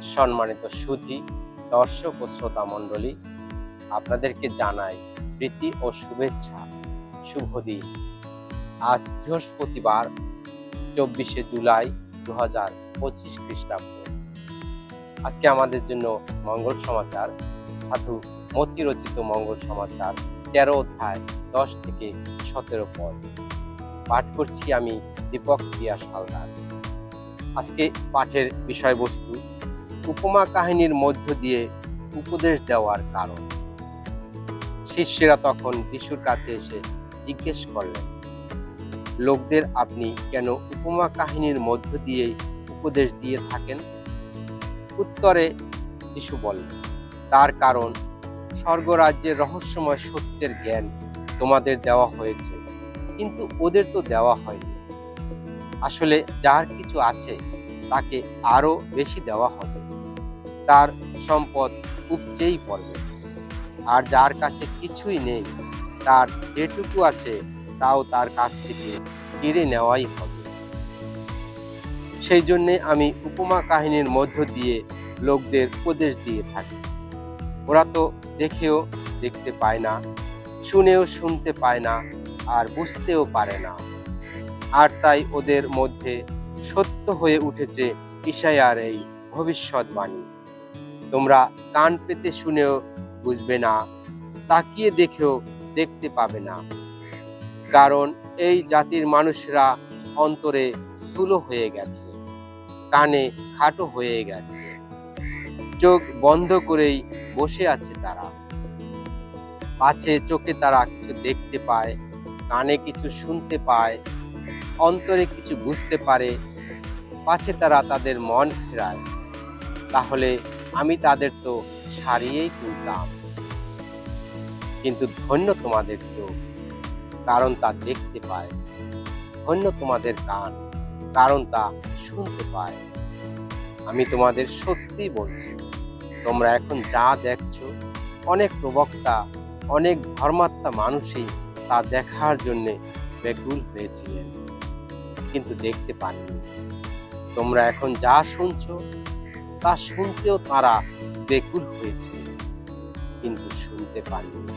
সম্মানিত সুধী, দর্শক ও শ্রোতা মণ্ডলী, আপনাদেরকে জানাই প্রীতি ও শুভেচ্ছা। শুভ দিন। আজ বৃহস্পতিবার 24শে জুলাই 2025 খ্রিস্টাব্দ। আজকে আমাদের জন্য মঙ্গল সমাচার, সাধু মতি রচিত মঙ্গল সমাচার 13 অধ্যায় 10 থেকে 17 পদ। পাঠ করছি আমি দীপক প্রিয়া হালদার। আজকে পাঠের বিষয়বস্তু উপমা কাহিনীর মধ্য দিয়ে উপদেশ দেওয়ার কারণ। শিষ্যরা তখন যিশুর কাছে এসে জিজ্ঞেস করলেন, লোকদের আপনি কেন উপমা কাহিনীর মধ্য দিয়ে উপদেশ দিয়ে থাকেন? উত্তরে যিশু বললেন, তার কারণ স্বর্গরাজ্যের রহস্যময় সত্যের জ্ঞান তোমাদের দেওয়া হয়েছে, কিন্তু ওদের তো দেওয়া হয়নি। আসলে যার কিছু আছে তাকে আরো বেশি দেওয়া হবে, তার সম্পদ উপচেই পড়বে। আর যার কাছে কিছুই নেই, তার যেটুকু আছে তাও তার কাছ থেকে কেড়ে নেওয়াই হবে। সেই জন্যে আমি উপমা কাহিনীর মধ্য দিয়ে লোকদের উপদেশ দিয়ে থাকি। ওরা তো দেখেও দেখতে পায় না, শুনেও শুনতে পায় না, আর বুঝতেও পারে না। আর তাই ওদের মধ্যে সত্য হয়ে উঠেছে ঈশায়ার এই ভবিষ্যৎবাণী, তোমরা কান পেতে শুনেও বুঝবে না, তাকিয়ে দেখেও দেখতে পাবে না। কারণ এই জাতির মানুষরা অন্তরে স্থূল হয়ে গেছে, কানে খাটো হয়ে গেছে, চোখ বন্ধ করেই বসে আছে তারা। পাছে চোখে তারা কিছু দেখতে পায়, কানে কিছু শুনতে পায়, অন্তরে কিছু বুঝতে পারে, পাছে তারা তাদের মন ফেরায়, তাহলে আমি তাদের তো সারিয়েই তুলতাম। কিন্তু ধন্য তোমাদের চোখ, কারণ তা দেখতে পায়, ধন্য তোমাদের কান, কারণ তা শুনতে পায়। আমি তোমাদের সত্যি বলছি, তোমরা এখন যা দেখছো, অনেক প্রবক্তা, অনেক ধর্মাত্মা মানুষই তা দেখার জন্য ব্যাকুল হয়েছিলেন, কিন্তু দেখতে পাননি। তোমরা এখন যা শুনছো, তা শুনতেও তারা ব্যাকুল হয়েছিল, কিন্তু শুনতে পাননি।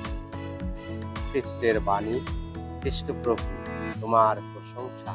খ্রিস্টের বাণী। খ্রিস্ট প্রভু, তোমার প্রশংসা।